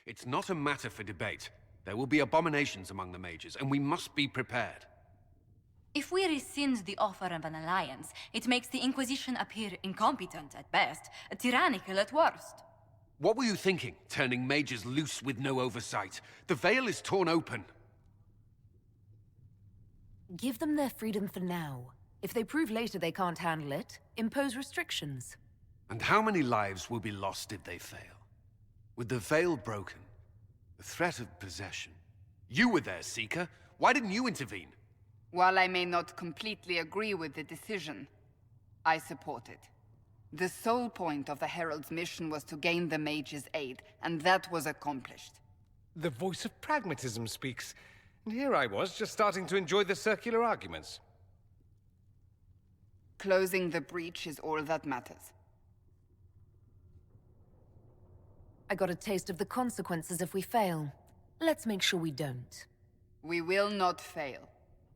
It's not a matter for debate. There will be abominations among the mages, and we must be prepared. If we rescind the offer of an alliance, it makes the Inquisition appear incompetent at best, tyrannical at worst. What were you thinking, turning mages loose with no oversight? The veil is torn open. Give them their freedom for now. If they prove later they can't handle it, impose restrictions. And how many lives will be lost if they fail? With the veil broken, the threat of possession. You were there, Seeker. Why didn't you intervene? While I may not completely agree with the decision, I support it. The sole point of the Herald's mission was to gain the mage's aid, and that was accomplished. The voice of pragmatism speaks. And here I was, just starting to enjoy the circular arguments. Closing the breach is all that matters. I got a taste of the consequences if we fail. Let's make sure we don't. We will not fail.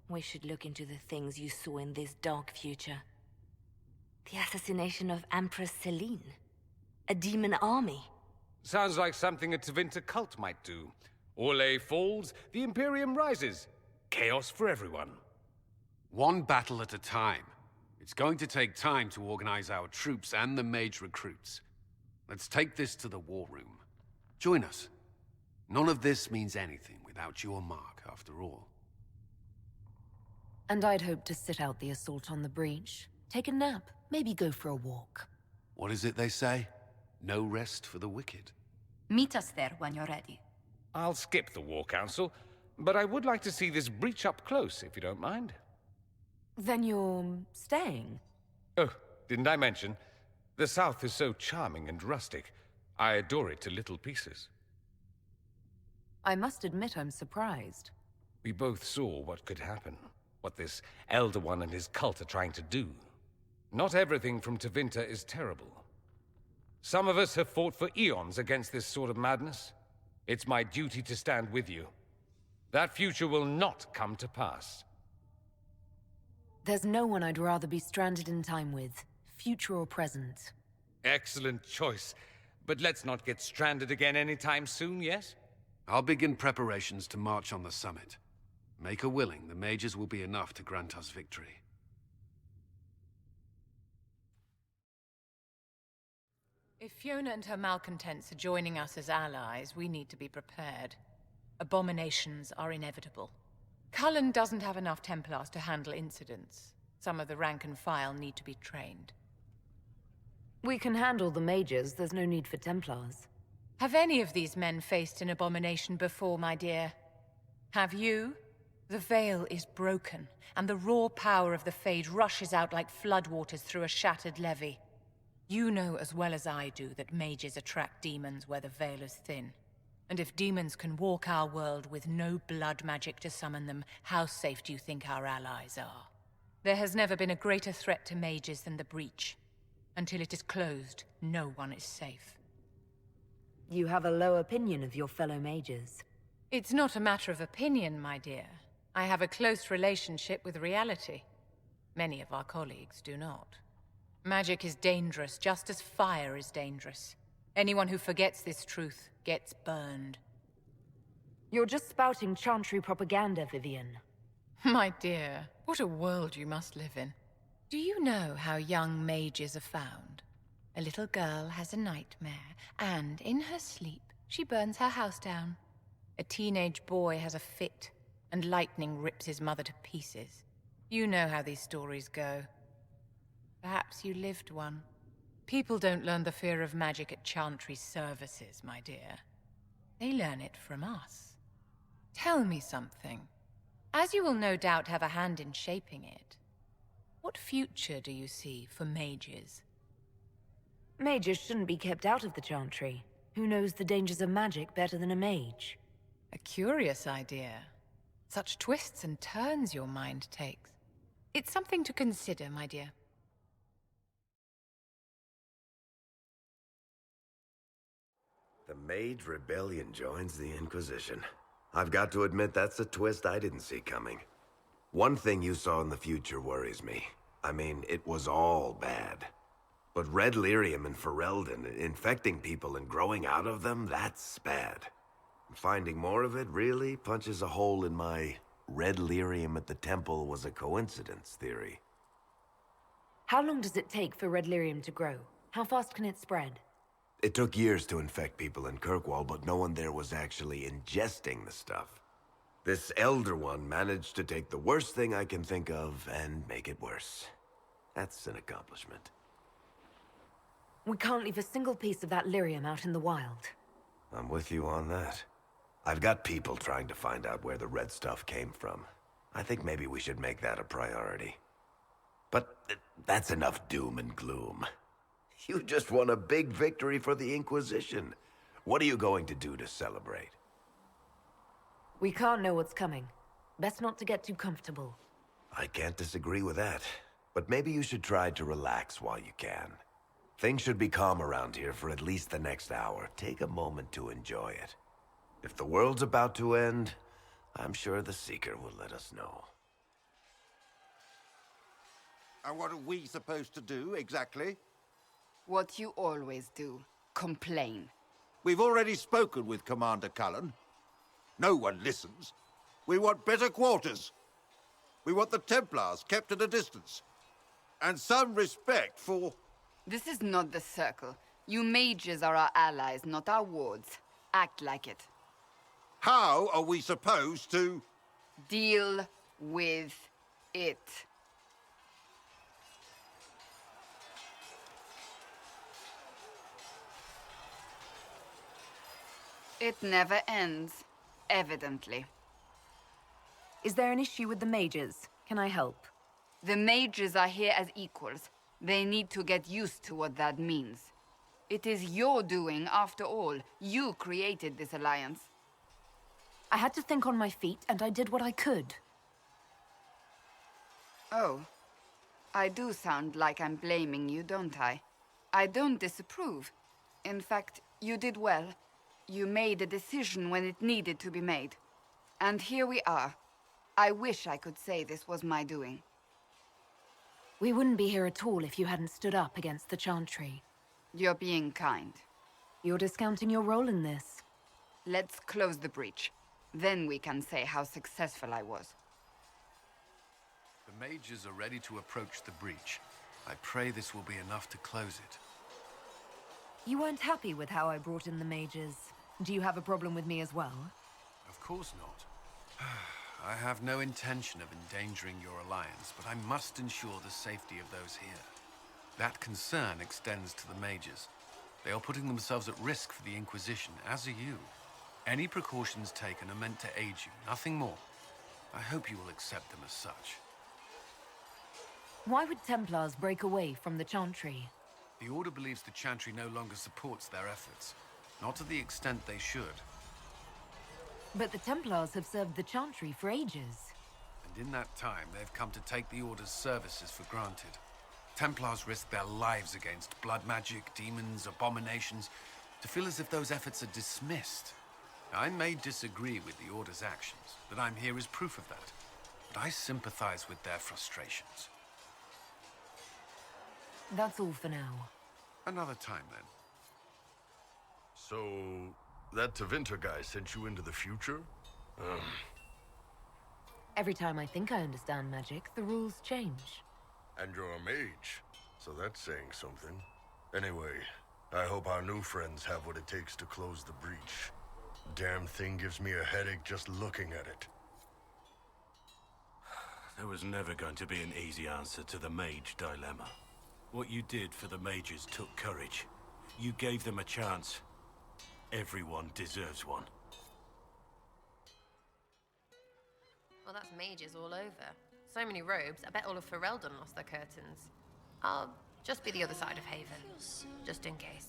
We should look into the things you saw in this dark future. The assassination of Empress Selene. A demon army. Sounds like something a Tevinter cult might do. Orlais falls, the Imperium rises. Chaos for everyone. One battle at a time. It's going to take time to organize our troops and the mage recruits. Let's take this to the war room. Join us. None of this means anything without your mark, after all. And I'd hoped to sit out the assault on the breach. Take a nap, maybe go for a walk. What is it they say? No rest for the wicked. Meet us there when you're ready. I'll skip the War Council, but I would like to see this breach up close, if you don't mind. Then you're staying? Oh, didn't I mention? The South is so charming and rustic. I adore it to little pieces. I must admit I'm surprised. We both saw what could happen. What this Elder One and his cult are trying to do. Not everything from Tevinter is terrible. Some of us have fought for eons against this sort of madness. It's my duty to stand with you. That future will not come to pass. There's no one I'd rather be stranded in time with, future or present. Excellent choice. But let's not get stranded again anytime soon, yes? I'll begin preparations to march on the summit. Make her willing, the mages will be enough to grant us victory. If Fiona and her malcontents are joining us as allies, we need to be prepared. Abominations are inevitable. Cullen doesn't have enough Templars to handle incidents. Some of the rank and file need to be trained. We can handle the mages, there's no need for Templars. Have any of these men faced an abomination before, my dear? Have you? The veil is broken, and the raw power of the Fade rushes out like floodwaters through a shattered levee. You know as well as I do that mages attract demons where the veil is thin. And if demons can walk our world with no blood magic to summon them, how safe do you think our allies are? There has never been a greater threat to mages than the breach. Until it is closed, no one is safe. You have a low opinion of your fellow mages. It's not a matter of opinion, my dear. I have a close relationship with reality. Many of our colleagues do not. Magic is dangerous, just as fire is dangerous. Anyone who forgets this truth gets burned. You're just spouting chantry propaganda, Vivian. My dear, what a world you must live in. Do you know how young mages are found? A little girl has a nightmare, and in her sleep, she burns her house down. A teenage boy has a fit, and lightning rips his mother to pieces. You know how these stories go. Perhaps you lived one. People don't learn the fear of magic at chantry services, my dear. They learn it from us. Tell me something. As you will no doubt have a hand in shaping it, what future do you see for mages? Mages shouldn't be kept out of the chantry. Who knows the dangers of magic better than a mage? A curious idea. Such twists and turns your mind takes. It's something to consider, my dear. The Mage Rebellion joins the Inquisition. I've got to admit that's a twist I didn't see coming. One thing you saw in the future worries me. I mean, it was all bad. But Red Lyrium and Ferelden, infecting people and growing out of them, that's bad. Finding more of it really punches a hole in my red lyrium at the temple was a coincidence theory. How long does it take for red lyrium to grow? How fast can it spread? It took years to infect people in Kirkwall, but no one there was actually ingesting the stuff. This Elder One managed to take the worst thing I can think of and make it worse. That's an accomplishment. We can't leave a single piece of that lyrium out in the wild. I'm with you on that. I've got people trying to find out where the red stuff came from. I think maybe we should make that a priority. But that's enough doom and gloom. You just won a big victory for the Inquisition. What are you going to do to celebrate? We can't know what's coming. Best not to get too comfortable. I can't disagree with that. But maybe you should try to relax while you can. Things should be calm around here for at least the next hour. Take a moment to enjoy it. If the world's about to end, I'm sure the Seeker will let us know. And what are we supposed to do, exactly? What you always do. Complain. We've already spoken with Commander Cullen. No one listens. We want better quarters. We want the Templars kept at a distance. And some respect for... This is not the Circle. You mages are our allies, not our wards. Act like it. How are we supposed to... Deal with it. It never ends, evidently. Is there an issue with the mages? Can I help? The mages are here as equals. They need to get used to what that means. It is your doing, after all. You created this alliance. I had to think on my feet, and I did what I could. Oh. I do sound like I'm blaming you, don't I? I don't disapprove. In fact, you did well. You made a decision when it needed to be made. And here we are. I wish I could say this was my doing. We wouldn't be here at all if you hadn't stood up against the Chantry. You're being kind. You're discounting your role in this. Let's close the breach. Then we can say how successful I was. The mages are ready to approach the breach. I pray this will be enough to close it. You weren't happy with how I brought in the mages. Do you have a problem with me as well? Of course not. I have no intention of endangering your alliance, but I must ensure the safety of those here. That concern extends to the mages. They are putting themselves at risk for the Inquisition, as are you. Any precautions taken are meant to aid you, nothing more. I hope you will accept them as such. Why would Templars break away from the Chantry? The Order believes the Chantry no longer supports their efforts. Not to the extent they should. But the Templars have served the Chantry for ages. And in that time, they've come to take the Order's services for granted. Templars risk their lives against blood magic, demons, abominations, to feel as if those efforts are dismissed. I may disagree with the Order's actions, but I'm here as proof of that. But I sympathize with their frustrations. That's all for now. Another time, then. So, that Tevinter guy sent you into the future? Every time I think I understand magic, the rules change. And you're a mage, so that's saying something. Anyway, I hope our new friends have what it takes to close the breach. Damn thing gives me a headache just looking at it. There was never going to be an easy answer to the mage dilemma. What you did for the mages took courage. You gave them a chance. Everyone deserves one. Well, that's mages all over. So many robes, I bet all of Ferelden lost their curtains. I'll just be the other side of Haven, just in case.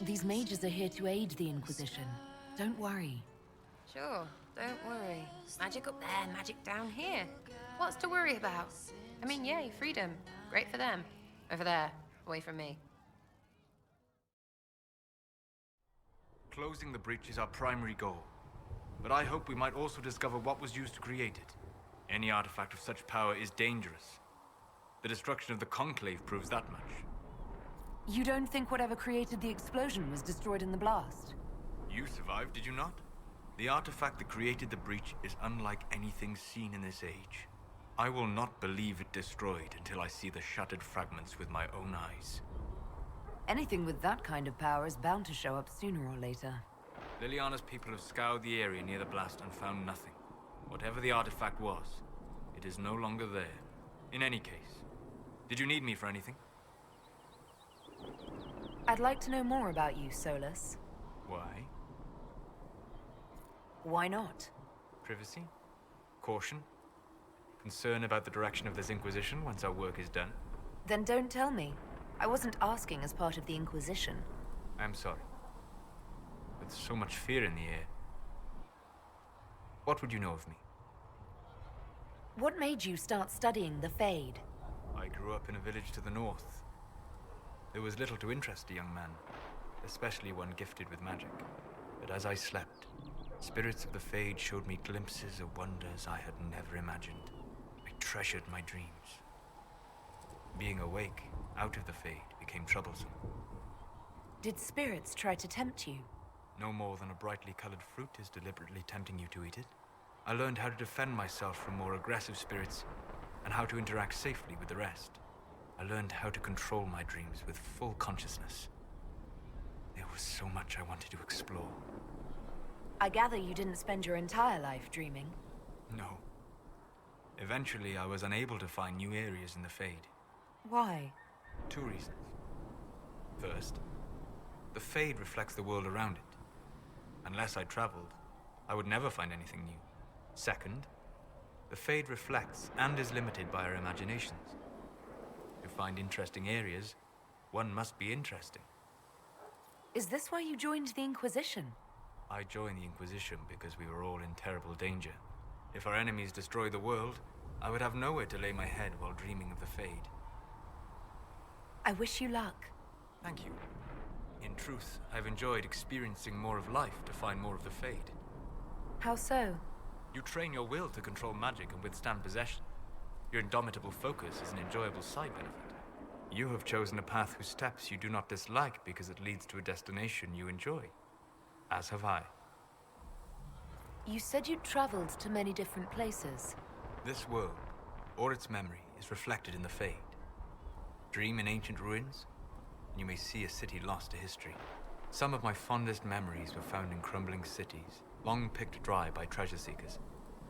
These mages are here to aid the Inquisition. Don't worry. Sure, don't worry. Magic up there, magic down here. What's to worry about? I mean, yay, freedom. Great for them. Over there, away from me. Closing the breach is our primary goal. But I hope we might also discover what was used to create it. Any artifact of such power is dangerous. The destruction of the Conclave proves that much. You don't think whatever created the explosion was destroyed in the blast? You survived, did you not? The artifact that created the breach is unlike anything seen in this age. I will not believe it destroyed until I see the shattered fragments with my own eyes. Anything with that kind of power is bound to show up sooner or later. Liliana's people have scoured the area near the blast and found nothing. Whatever the artifact was, it is no longer there. In any case, did you need me for anything? I'd like to know more about you, Solus. Why? Why not? Privacy? Caution? Concern about the direction of this Inquisition once our work is done? Then don't tell me. I wasn't asking as part of the Inquisition. I'm sorry. With so much fear in the air. What would you know of me? What made you start studying the Fade? I grew up in a village to the north. There was little to interest a young man, especially one gifted with magic. But as I slept, spirits of the Fade showed me glimpses of wonders I had never imagined. I treasured my dreams. Being awake, out of the Fade, became troublesome. Did spirits try to tempt you? No more than a brightly colored fruit is deliberately tempting you to eat it. I learned how to defend myself from more aggressive spirits, and how to interact safely with the rest. I learned how to control my dreams with full consciousness. There was so much I wanted to explore. I gather you didn't spend your entire life dreaming. No. Eventually, I was unable to find new areas in the Fade. Why? 2 reasons. First, the Fade reflects the world around it. Unless I traveled, I would never find anything new. Second, the Fade reflects and is limited by our imaginations. To find interesting areas, one must be interesting. Is this why you joined the Inquisition? I joined the Inquisition because we were all in terrible danger. If our enemies destroyed the world, I would have nowhere to lay my head while dreaming of the Fade. I wish you luck. Thank you. In truth, I've enjoyed experiencing more of life to find more of the Fade. How so? You train your will to control magic and withstand possession. Your indomitable focus is an enjoyable side benefit. You have chosen a path whose steps you do not dislike because it leads to a destination you enjoy. As have I. You said you traveled to many different places. This world, or its memory, is reflected in the Fade. Dream in ancient ruins, and you may see a city lost to history. Some of my fondest memories were found in crumbling cities, long picked dry by treasure seekers,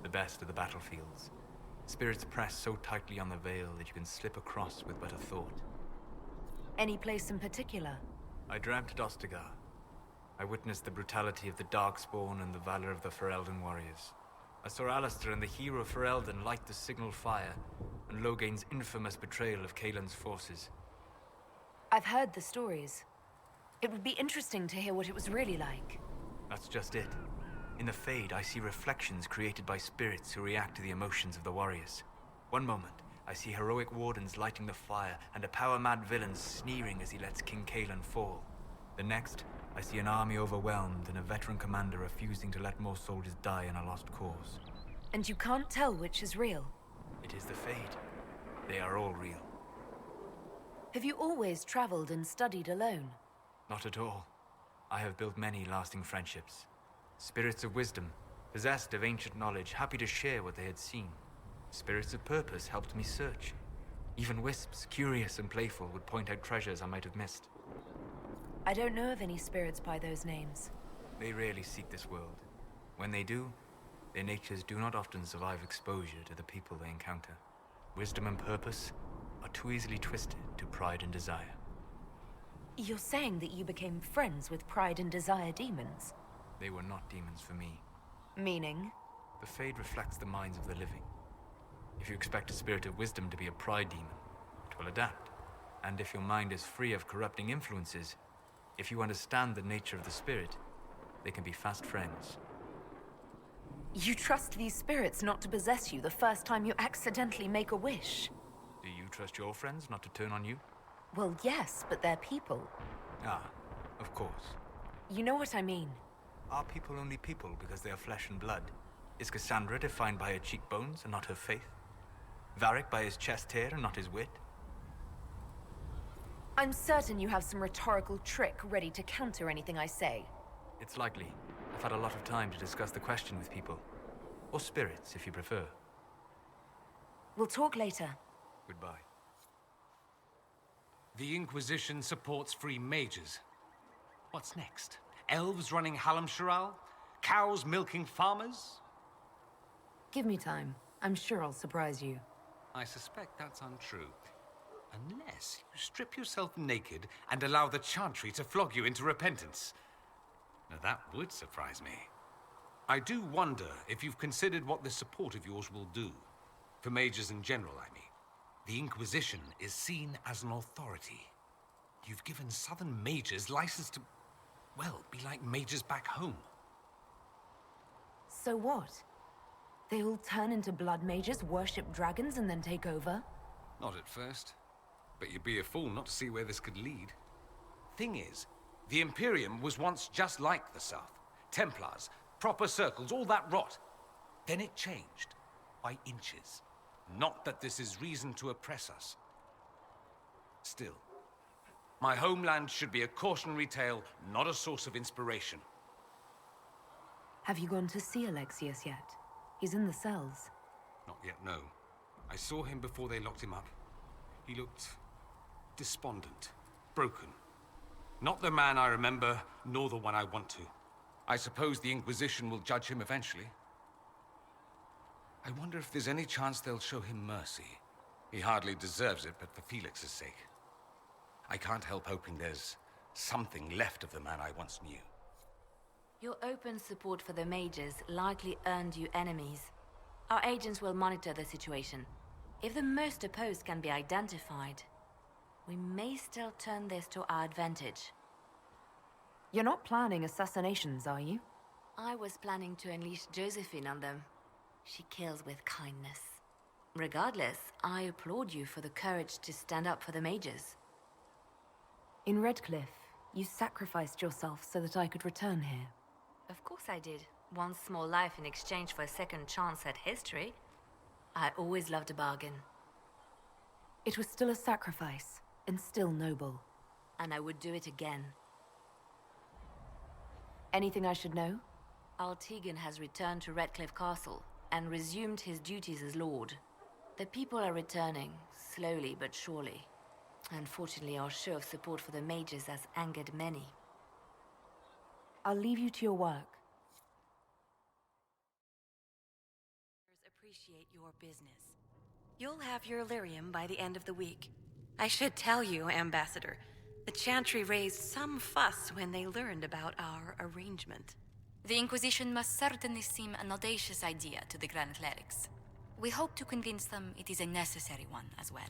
the best of the battlefields. Spirits press so tightly on the veil that you can slip across with but a thought. Any place in particular? I dreamt at Ostagar. I witnessed the brutality of the Darkspawn and the valor of the Ferelden warriors. I saw Alistair and the hero Ferelden light the signal fire, and Logain's infamous betrayal of Kaelin's forces. I've heard the stories. It would be interesting to hear what it was really like. That's just it. In the Fade, I see reflections created by spirits who react to the emotions of the warriors. One moment, I see heroic wardens lighting the fire, and a power-mad villain sneering as he lets King Kaelin fall. The next, I see an army overwhelmed and a veteran commander refusing to let more soldiers die in a lost cause. And you can't tell which is real? It is the Fade. They are all real. Have you always traveled and studied alone? Not at all. I have built many lasting friendships. Spirits of wisdom, possessed of ancient knowledge, happy to share what they had seen. Spirits of purpose helped me search. Even wisps, curious and playful, would point out treasures I might have missed. I don't know of any spirits by those names. They rarely seek this world. When they do, their natures do not often survive exposure to the people they encounter. Wisdom and purpose are too easily twisted to pride and desire. You're saying that you became friends with pride and desire demons? They were not demons for me. Meaning? The Fade reflects the minds of the living. If you expect a spirit of wisdom to be a pride demon, it will adapt. And if your mind is free of corrupting influences, if you understand the nature of the spirit, they can be fast friends. You trust these spirits not to possess you the first time you accidentally make a wish? Do you trust your friends not to turn on you? Well, yes, but they're people. Ah, of course. You know what I mean. Are people only people because they are flesh and blood? Is Cassandra defined by her cheekbones and not her faith? Varric by his chest hair and not his wit? I'm certain you have some rhetorical trick ready to counter anything I say. It's likely. I've had a lot of time to discuss the question with people. Or spirits, if you prefer. We'll talk later. Goodbye. The Inquisition supports free mages. What's next? Elves running Halamsharal? Cows milking farmers? Give me time. I'm sure I'll surprise you. I suspect that's untrue. Unless you strip yourself naked and allow the Chantry to flog you into repentance. Now that would surprise me. I do wonder if you've considered what this support of yours will do. For mages in general, I mean. The Inquisition is seen as an authority. You've given southern mages license to, well, be like mages back home. So what? They all turn into blood mages, worship dragons, and then take over? Not at first. But you'd be a fool not to see where this could lead. Thing is, the Imperium was once just like the South. Templars, proper circles, all that rot. Then it changed. By inches. Not that this is reason to oppress us. Still, my homeland should be a cautionary tale, not a source of inspiration. Have you gone to see Alexius yet? He's in the cells. Not yet, no. I saw him before they locked him up. He looked despondent, broken. Not the man I remember, nor the one I want to. I suppose the Inquisition will judge him eventually. I wonder if there's any chance they'll show him mercy. He hardly deserves it, but for Felix's sake. I can't help hoping there's something left of the man I once knew. Your open support for the mages likely earned you enemies. Our agents will monitor the situation. If the most opposed can be identified, we may still turn this to our advantage. You're not planning assassinations, are you? I was planning to unleash Josephine on them. She kills with kindness. Regardless, I applaud you for the courage to stand up for the mages. In Redcliffe, you sacrificed yourself so that I could return here. Of course I did. One small life in exchange for a second chance at history. I always loved a bargain. It was still a sacrifice, and still noble. And I would do it again. Anything I should know? Altegan has returned to Redcliffe Castle and resumed his duties as Lord. The people are returning, slowly but surely. Unfortunately, our show of support for the mages has angered many. I'll leave you to your work. Appreciate your business. You'll have your lyrium by the end of the week. I should tell you, Ambassador, the Chantry raised some fuss when they learned about our arrangement. The Inquisition must certainly seem an audacious idea to the Grand Clerics. We hope to convince them it is a necessary one as well.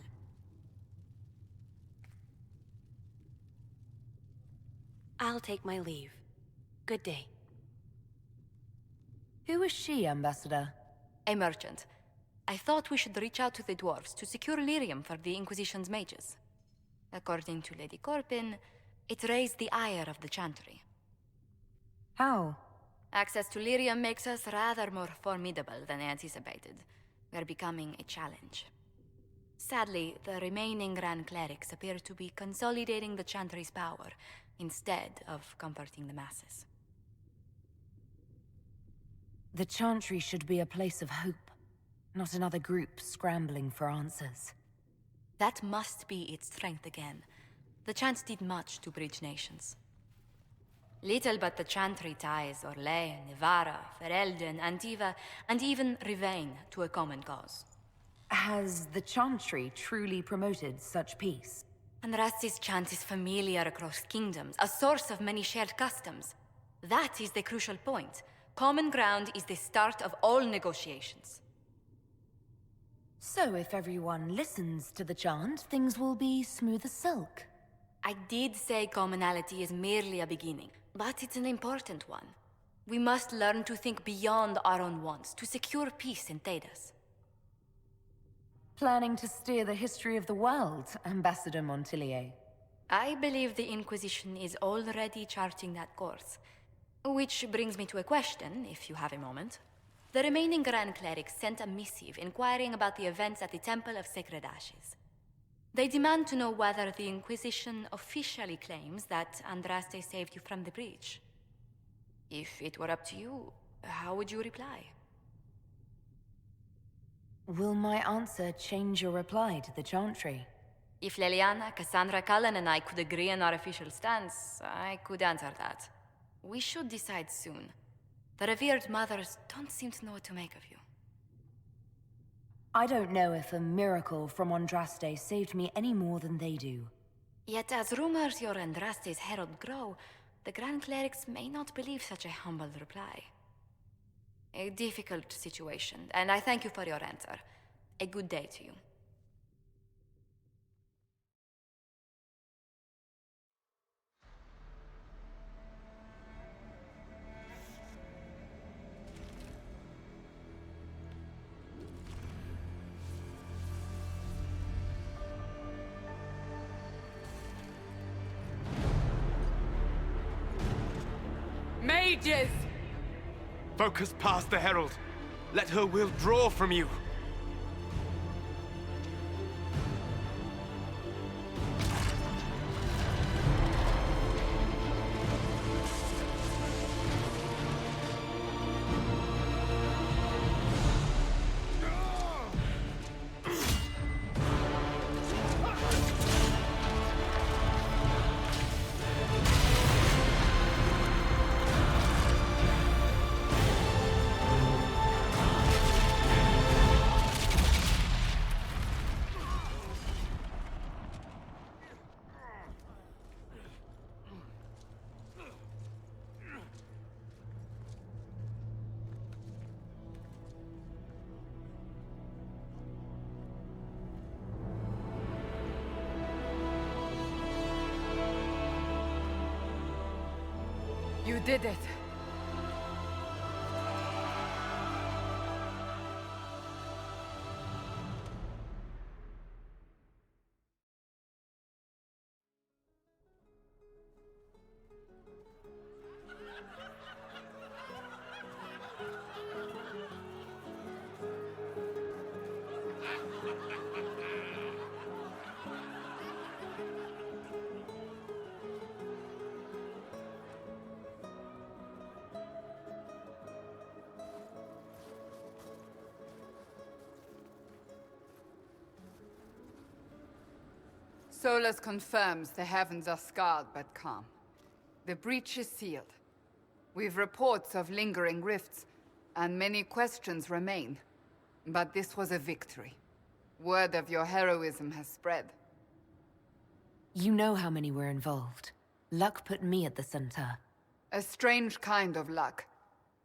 I'll take my leave. Good day. Who is she, Ambassador? A merchant. I thought we should reach out to the dwarves to secure lyrium for the Inquisition's mages. According to Lady Corpin, it raised the ire of the Chantry. How? Access to lyrium makes us rather more formidable than anticipated. We're becoming a challenge. Sadly, the remaining Grand Clerics appear to be consolidating the Chantry's power, instead of comforting the masses. The Chantry should be a place of hope, not another group scrambling for answers. That must be its strength again. The Chants did much to bridge nations. Little but the Chantry ties Orlais, Nevarra, Ferelden, Antiva, and even Rivain to a common cause. Has the Chantry truly promoted such peace? Andras's chant is familiar across kingdoms, a source of many shared customs. That is the crucial point. Common ground is the start of all negotiations. So if everyone listens to the chant, things will be smooth as silk. I did say commonality is merely a beginning, but it's an important one. We must learn to think beyond our own wants, to secure peace in Thedas. Planning to steer the history of the world, Ambassador Montillier? I believe the Inquisition is already charting that course. Which brings me to a question, if you have a moment. The remaining Grand Clerics sent a missive inquiring about the events at the Temple of Sacred Ashes. They demand to know whether the Inquisition officially claims that Andraste saved you from the breach. If it were up to you, how would you reply? Will my answer change your reply to the Chantry? If Leliana, Cassandra, Cullen, and I could agree on our official stance, I could answer that. We should decide soon. The revered mothers don't seem to know what to make of you. I don't know if a miracle from Andraste saved me any more than they do. Yet as rumors your Andraste's herald grow, the Grand Clerics may not believe such a humble reply. A difficult situation, and I thank you for your answer. A good day to you. Mages! Focus past the Herald. Let her will draw from you. You did it. Solus confirms the heavens are scarred but calm. The breach is sealed. We've reports of lingering rifts, and many questions remain. But this was a victory. Word of your heroism has spread. You know how many were involved. Luck put me at the center. A strange kind of luck.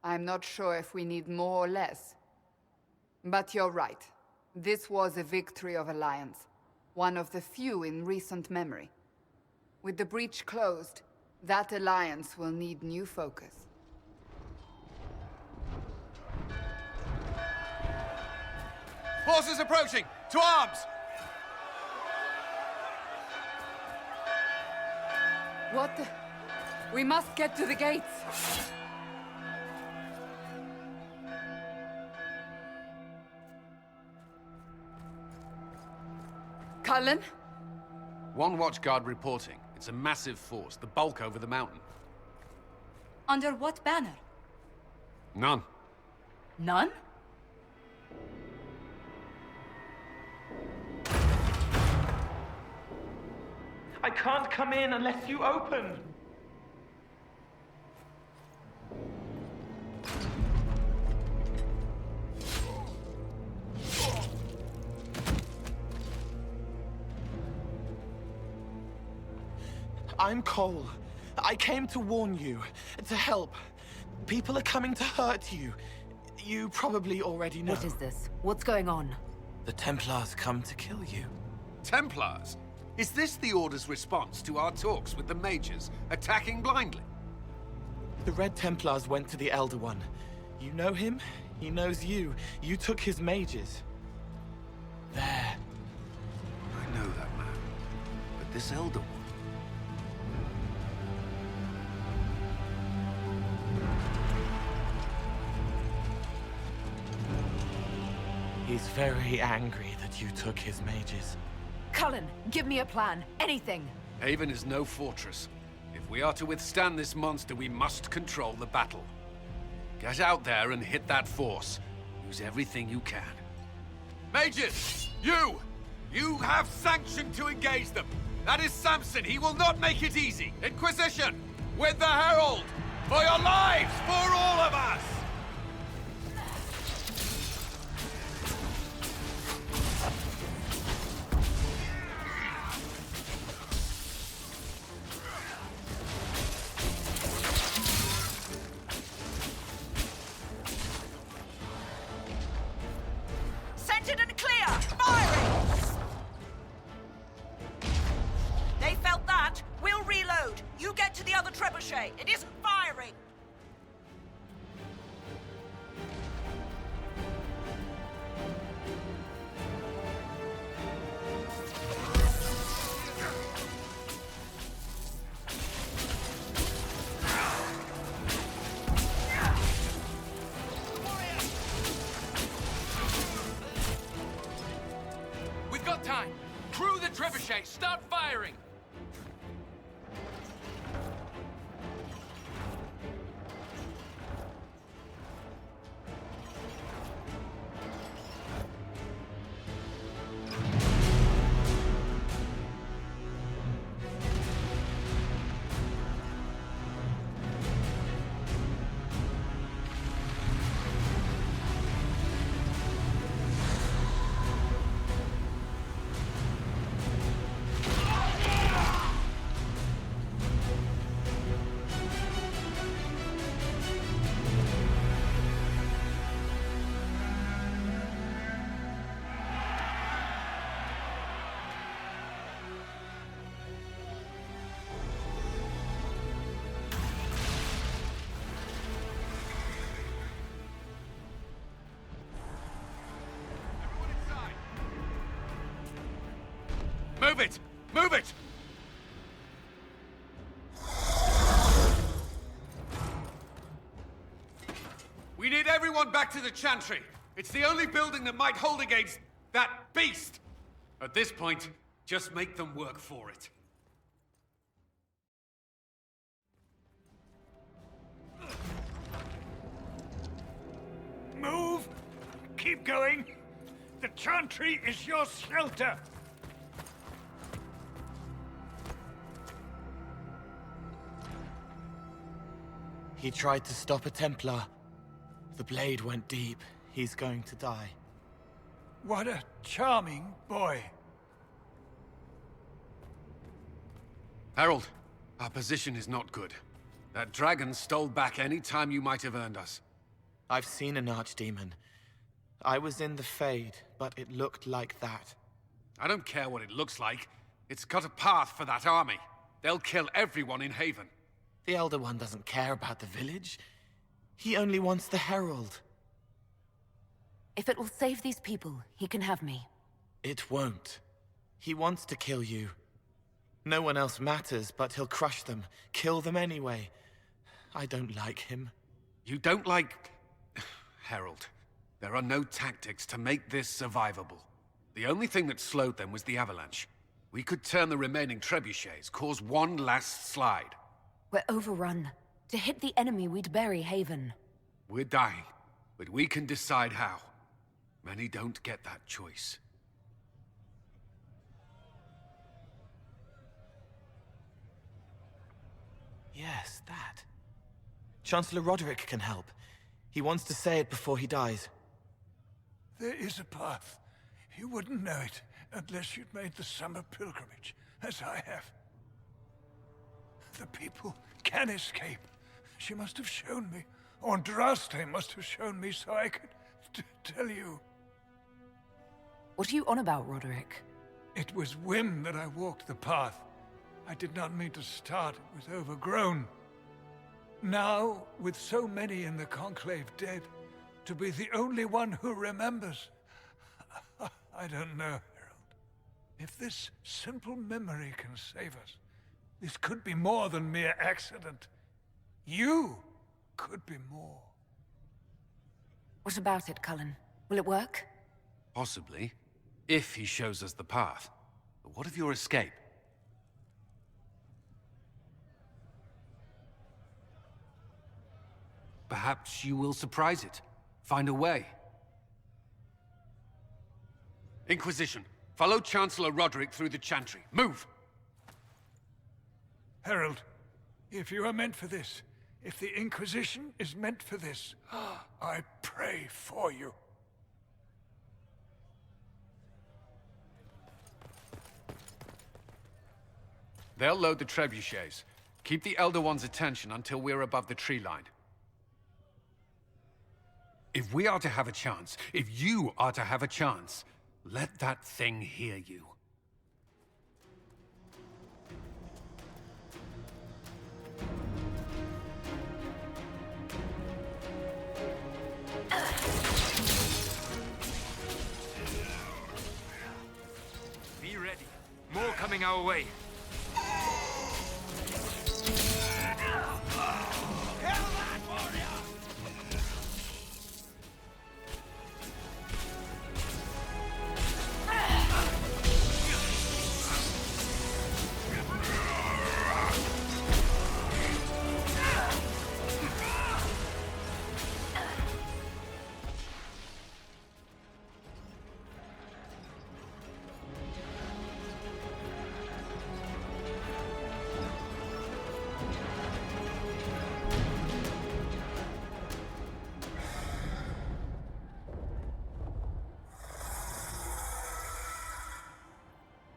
I'm not sure if we need more or less. But you're right. This was a victory of Alliance. One of the few in recent memory. With the breach closed, that alliance will need new focus. Forces approaching! To arms! What the... We must get to the gates! Cullen? One watchguard reporting. It's a massive force, the bulk over the mountain. Under what banner? None. None? I can't come in unless you open. I'm Cole. I came to warn you, to help. People are coming to hurt you. You probably already know. What is this? What's going on? The Templars come to kill you. Templars? Is this the Order's response to our talks with the mages, attacking blindly? The Red Templars went to the Elder One. You know him? He knows you. You took his mages. There. I know that man. But this Elder One... He's very angry that you took his mages. Cullen, give me a plan. Anything. Haven is no fortress. If we are to withstand this monster, we must control the battle. Get out there and hit that force. Use everything you can. Mages! You have sanction to engage them. That is Samson. He will not make it easy. Inquisition! With the Herald! For your lives! For all of us! Centered and clear! Firing! They felt that. We'll reload. You get to the other trebuchet. It isn't firing. We've got time. Crew the trebuchet. Start firing. Move it! Move it! We need everyone back to the Chantry. It's the only building that might hold against that beast. At this point, just make them work for it. Move! Keep going! The Chantry is your shelter! He tried to stop a Templar. The blade went deep. He's going to die. What a charming boy. Herald, our position is not good. That dragon stole back any time you might have earned us. I've seen an archdemon. I was in the Fade, but it looked like that. I don't care what it looks like. It's got a path for that army. They'll kill everyone in Haven. The Elder One doesn't care about the village. He only wants the Herald. If it will save these people, he can have me. It won't. He wants to kill you. No one else matters, but he'll crush them, kill them anyway. I don't like him. You don't like... Herald, there are no tactics to make this survivable. The only thing that slowed them was the avalanche. We could turn the remaining trebuchets, cause one last slide. We're overrun. To hit the enemy, we'd bury Haven. We're dying, but we can decide how. Many don't get that choice. Yes, that. Chancellor Roderick can help. He wants to say it before he dies. There is a path. You wouldn't know it unless you'd made the summer pilgrimage, as I have. The people can escape. She must have shown me. Or Andraste must have shown me so I could tell you. What are you on about, Roderick? It was whim that I walked the path. I did not mean to start. It was overgrown. Now, with so many in the Conclave dead, to be the only one who remembers... I don't know, Herald. If this simple memory can save us, this could be more than mere accident. You could be more. What about it, Cullen? Will it work? Possibly, if he shows us the path. But what of your escape? Perhaps you will surprise it. Find a way. Inquisition, follow Chancellor Roderick through the Chantry. Move! Herald, if you are meant for this, if the Inquisition is meant for this, I pray for you. They'll load the trebuchets. Keep the Elder One's attention until we're above the tree line. If we are to have a chance, if you are to have a chance, let that thing hear you. Be ready. More coming our way.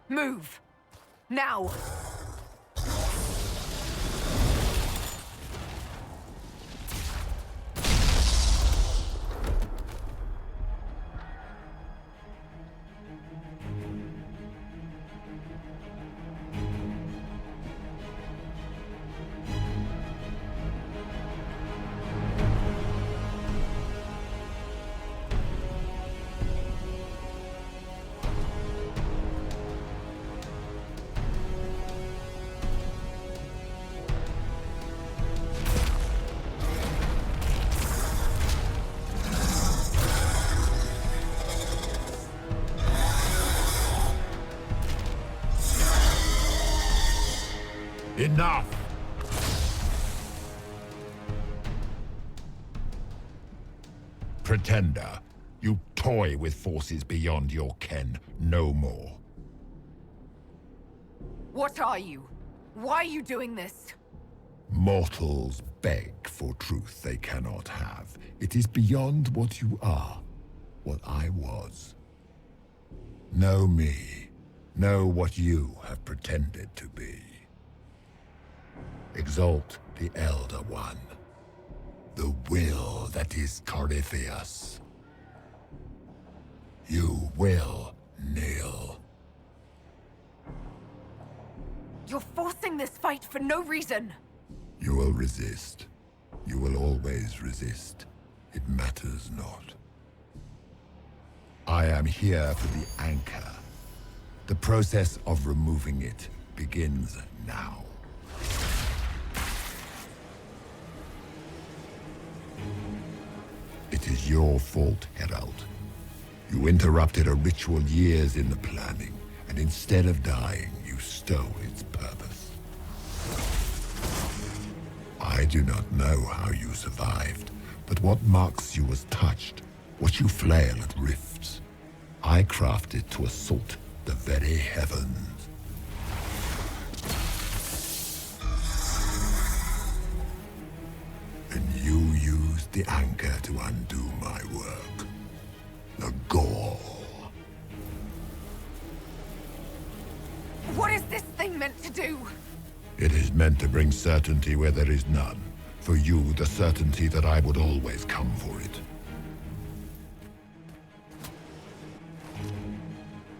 Move! Now! Enough! Pretender, you toy with forces beyond your ken no more. What are you? Why are you doing this? Mortals beg for truth they cannot have. It is beyond what you are, what I was. Know me. Know what you have pretended to be. Exalt the Elder One. The will that is Corypheus. You will kneel. You're forcing this fight for no reason. You will resist. You will always resist. It matters not. I am here for the anchor. The process of removing it begins now. It is your fault, Herald. You interrupted a ritual years in the planning, and instead of dying, you stole its purpose. I do not know how you survived, but what marks you as touched, what you flail at rifts, I crafted to assault the very heavens. And you used the anchor to undo my work. The gall. What is this thing meant to do? It is meant to bring certainty where there is none. For you, the certainty that I would always come for it.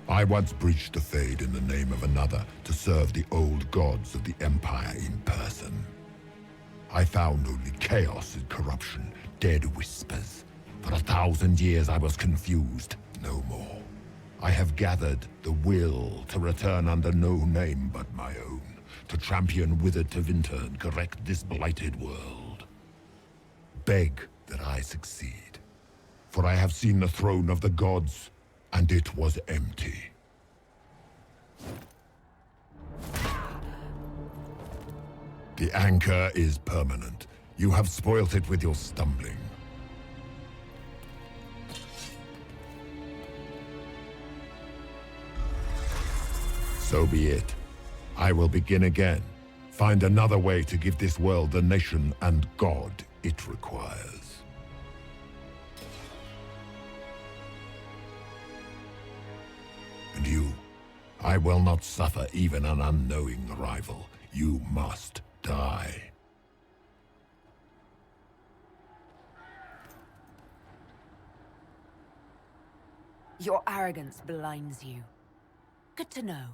I once breached the Fade in the name of another to serve the old gods of the Empire in person. I found only chaos and corruption, dead whispers. For 1,000 years I was confused, no more. I have gathered the will to return under no name but my own, to champion withered Tevinter and correct this blighted world. Beg that I succeed, for I have seen the throne of the gods, and it was empty. The anchor is permanent. You have spoilt it with your stumbling. So be it. I will begin again. Find another way to give this world the nation and God it requires. And you, I will not suffer even an unknowing rival. You must die. Your arrogance blinds you. Good to know.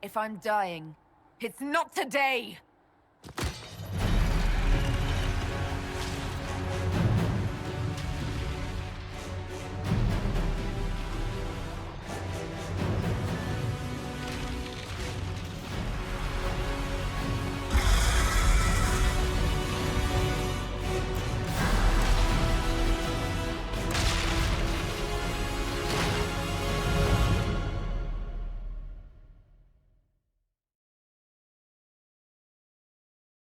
If I'm dying, it's not today!